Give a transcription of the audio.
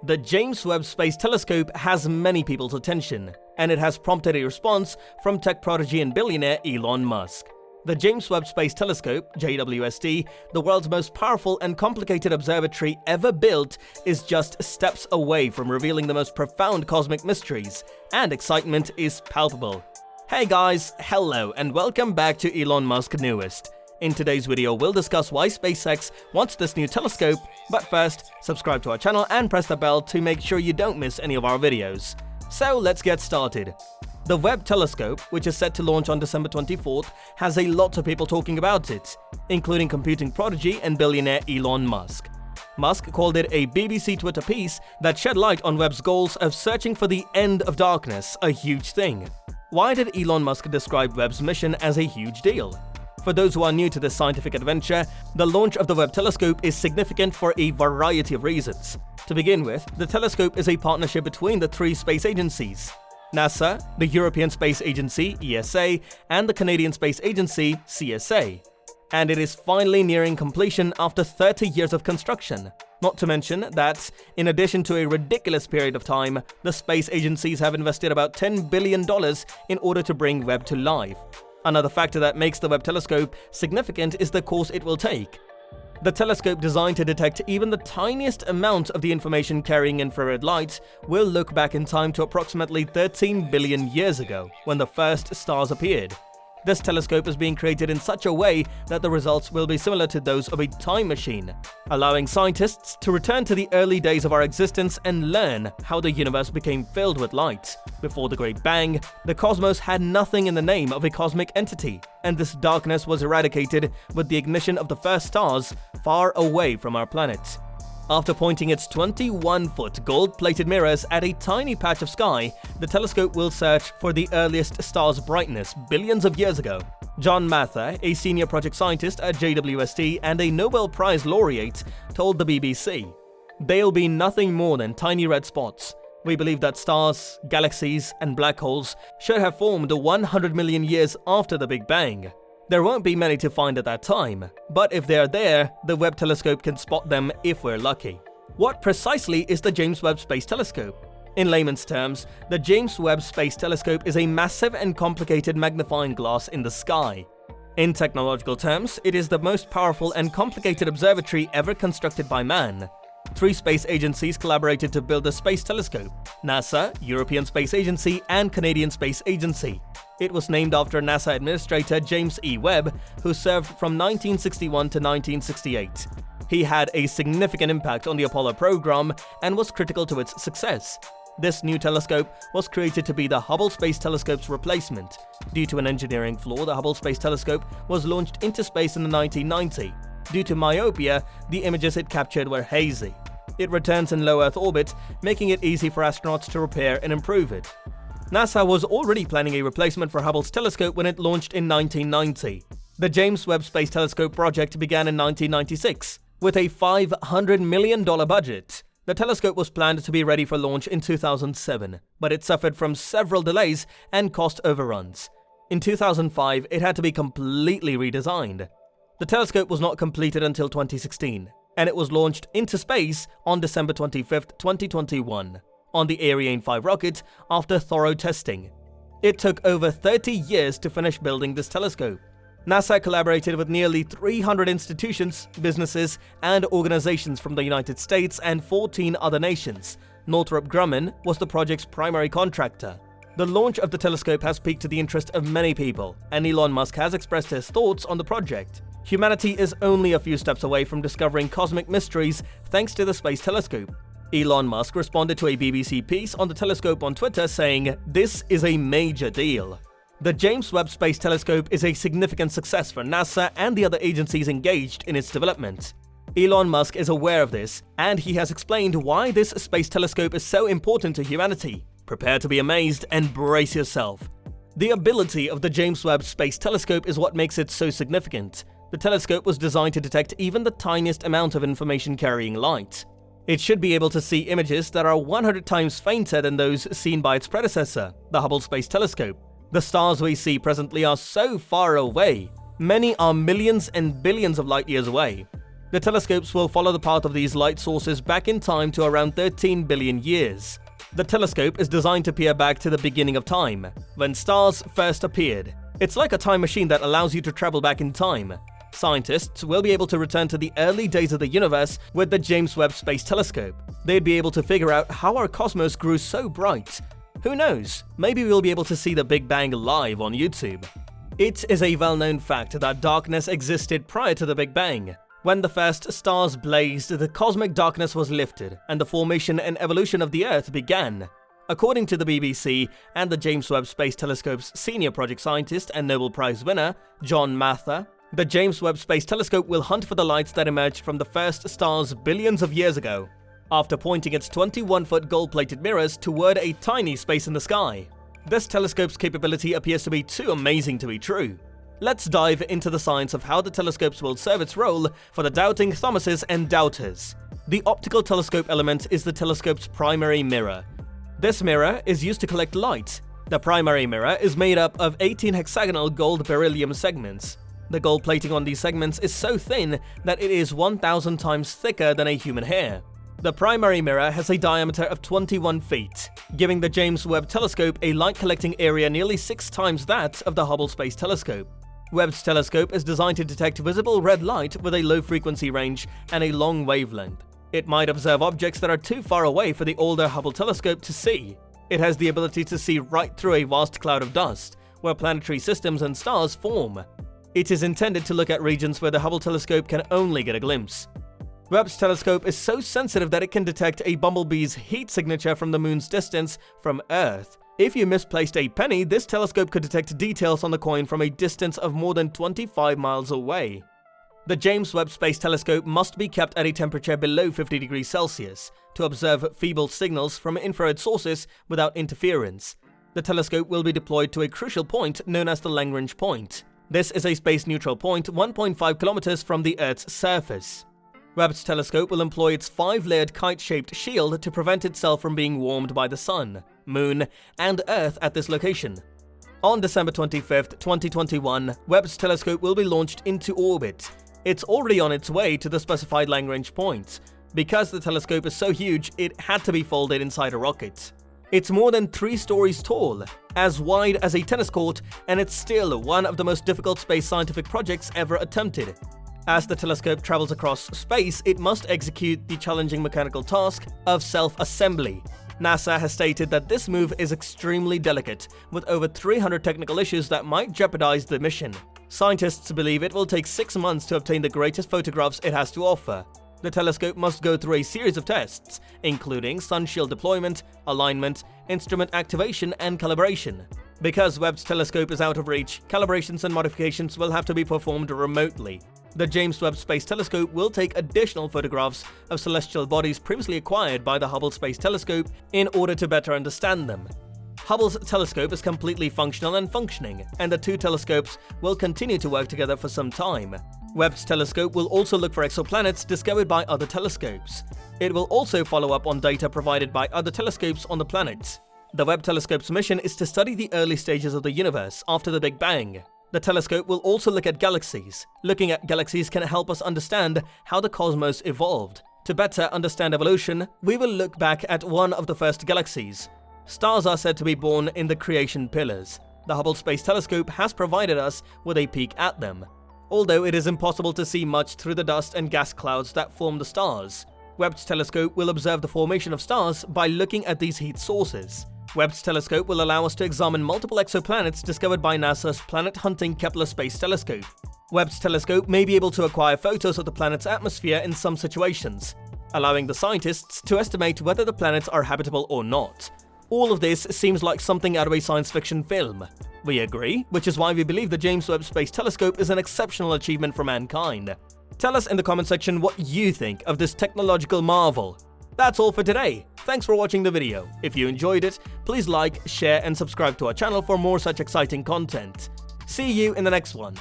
The James Webb Space Telescope has many people's attention, and it has prompted a response from tech prodigy and billionaire Elon Musk. The James Webb Space Telescope, JWST, the world's most powerful and complicated observatory ever built, is just steps away from revealing the most profound cosmic mysteries, and excitement is palpable. Hey guys, hello and welcome back to Elon Musk Newest. In today's video, we'll discuss why SpaceX wants this new telescope, but first, subscribe to our channel and press the bell to make sure you don't miss any of our videos. So let's get started. The Webb telescope, which is set to launch on December 24th, has a lot of people talking about it, including computing prodigy and billionaire Elon Musk. Musk called it a BBC Twitter piece that shed light on Webb's goals of searching for the end of darkness, a huge thing. Why did Elon Musk describe Webb's mission as a huge deal? For those who are new to this scientific adventure, the launch of the Webb telescope is significant for a variety of reasons. To begin with, the telescope is a partnership between the three space agencies: NASA, the European Space Agency (ESA), and the Canadian Space Agency (CSA). And it is finally nearing completion after 30 years of construction. Not to mention that, in addition to a ridiculous period of time, the space agencies have invested about $10 billion in order to bring Webb to life. Another factor that makes the Webb telescope significant is the course it will take. The telescope, designed to detect even the tiniest amount of the information carrying infrared light, will look back in time to approximately 13 billion years ago, when the first stars appeared. This telescope is being created in such a way that the results will be similar to those of a time machine, allowing scientists to return to the early days of our existence and learn how the universe became filled with light. Before the Great Bang, the cosmos had nothing in the name of a cosmic entity, and this darkness was eradicated with the ignition of the first stars far away from our planet. After pointing its 21-foot gold-plated mirrors at a tiny patch of sky, the telescope will search for the earliest star's brightness billions of years ago. John Mather, a senior project scientist at JWST and a Nobel Prize laureate, told the BBC, "They'll be nothing more than tiny red spots. We believe that stars, galaxies, and black holes should have formed 100 million years after the Big Bang. There won't be many to find at that time, but if they're there, the Webb telescope can spot them if we're lucky." What precisely is the James Webb Space Telescope? In layman's terms, the James Webb Space Telescope is a massive and complicated magnifying glass in the sky. In technological terms, it is the most powerful and complicated observatory ever constructed by man. Three space agencies collaborated to build the space telescope: NASA, European Space Agency, and Canadian Space Agency. It was named after NASA Administrator James E. Webb, who served from 1961 to 1968. He had a significant impact on the Apollo program and was critical to its success. This new telescope was created to be the Hubble Space Telescope's replacement. Due to an engineering flaw, the Hubble Space Telescope was launched into space in the 1990s. Due to myopia, the images it captured were hazy. It returns in low Earth orbit, making it easy for astronauts to repair and improve it. NASA was already planning a replacement for Hubble's telescope when it launched in 1990. The James Webb Space Telescope project began in 1996. With a $500 million budget, the telescope was planned to be ready for launch in 2007, but it suffered from several delays and cost overruns. In 2005, it had to be completely redesigned. The telescope was not completed until 2016, and it was launched into space on December 25, 2021. On the Ariane 5 rocket after thorough testing. It took over 30 years to finish building this telescope. NASA collaborated with nearly 300 institutions, businesses, and organizations from the United States and 14 other nations. Northrop Grumman was the project's primary contractor. The launch of the telescope has piqued the interest of many people, and Elon Musk has expressed his thoughts on the project. Humanity is only a few steps away from discovering cosmic mysteries thanks to the space telescope. Elon Musk responded to a BBC piece on the telescope on Twitter saying, "This is a major deal." The James Webb Space Telescope is a significant success for NASA and the other agencies engaged in its development. Elon Musk is aware of this, and he has explained why this space telescope is so important to humanity. Prepare to be amazed and brace yourself. The ability of the James Webb Space Telescope is what makes it so significant. The telescope was designed to detect even the tiniest amount of information carrying light. It should be able to see images that are 100 times fainter than those seen by its predecessor, the Hubble Space Telescope. The stars we see presently are so far away. Many are millions and billions of light years away. The telescopes will follow the path of these light sources back in time to around 13 billion years. The telescope is designed to peer back to the beginning of time, when stars first appeared. It's like a time machine that allows you to travel back in time. Scientists will be able to return to the early days of the universe with the James Webb Space Telescope. They'd be able to figure out how our cosmos grew so bright. Who knows, maybe we'll be able to see the Big Bang live on YouTube. It is a well-known fact that darkness existed prior to the Big Bang. When the first stars blazed, the cosmic darkness was lifted, and the formation and evolution of the Earth began. According to the BBC and the James Webb Space Telescope's senior project scientist and Nobel Prize winner, John Mather, the James Webb Space Telescope will hunt for the lights that emerged from the first stars billions of years ago, after pointing its 21-foot gold-plated mirrors toward a tiny space in the sky. This telescope's capability appears to be too amazing to be true. Let's dive into the science of how the telescopes will serve its role for the doubting Thomases and doubters. The optical telescope element is the telescope's primary mirror. This mirror is used to collect light. The primary mirror is made up of 18 hexagonal gold beryllium segments. The gold plating on these segments is so thin that it is 1,000 times thicker than a human hair. The primary mirror has a diameter of 21 feet, giving the James Webb Telescope a light-collecting area nearly 6 times that of the Hubble Space Telescope. Webb's telescope is designed to detect visible red light with a low frequency range and a long wavelength. It might observe objects that are too far away for the older Hubble telescope to see. It has the ability to see right through a vast cloud of dust, where planetary systems and stars form. It is intended to look at regions where the Hubble telescope can only get a glimpse. Webb's telescope is so sensitive that it can detect a bumblebee's heat signature from the moon's distance from Earth. If you misplaced a penny, this telescope could detect details on the coin from a distance of more than 25 miles away. The James Webb Space Telescope must be kept at a temperature below 50 degrees Celsius to observe feeble signals from infrared sources without interference. The telescope will be deployed to a crucial point known as the Lagrange point. This is a space-neutral point 1.5 kilometers from the Earth's surface. Webb's telescope will employ its 5-layered kite-shaped shield to prevent itself from being warmed by the Sun, Moon, and Earth at this location. On December 25, 2021, Webb's telescope will be launched into orbit. It's already on its way to the specified Lagrange point. Because the telescope is so huge, it had to be folded inside a rocket. It's more than 3 stories tall, as wide as a tennis court, and it's still one of the most difficult space scientific projects ever attempted. As the telescope travels across space, it must execute the challenging mechanical task of self-assembly. NASA has stated that this move is extremely delicate, with over 300 technical issues that might jeopardize the mission. Scientists believe it will take 6 months to obtain the greatest photographs it has to offer. The telescope must go through a series of tests, including sun shield deployment, alignment, instrument activation, and calibration. Because Webb's telescope is out of reach, calibrations and modifications will have to be performed remotely. The James Webb Space Telescope will take additional photographs of celestial bodies previously acquired by the Hubble Space Telescope in order to better understand them. Hubble's telescope is completely functional and functioning, and the 2 telescopes will continue to work together for some time. Webb's telescope will also look for exoplanets discovered by other telescopes. It will also follow up on data provided by other telescopes on the planet. The Webb telescope's mission is to study the early stages of the universe after the Big Bang. The telescope will also look at galaxies. Looking at galaxies can help us understand how the cosmos evolved. To better understand evolution, we will look back at one of the first galaxies. Stars are said to be born in the creation pillars. The Hubble Space Telescope has provided us with a peek at them. Although it is impossible to see much through the dust and gas clouds that form the stars, Webb's telescope will observe the formation of stars by looking at these heat sources. Webb's telescope will allow us to examine multiple exoplanets discovered by NASA's planet-hunting Kepler Space Telescope. Webb's telescope may be able to acquire photos of the planet's atmosphere in some situations, allowing the scientists to estimate whether the planets are habitable or not. All of this seems like something out of a science fiction film. We agree, which is why we believe the James Webb Space Telescope is an exceptional achievement for mankind. Tell us in the comment section what you think of this technological marvel. That's all for today. Thanks for watching the video. If you enjoyed it, please like, share, and subscribe to our channel for more such exciting content. See you in the next one.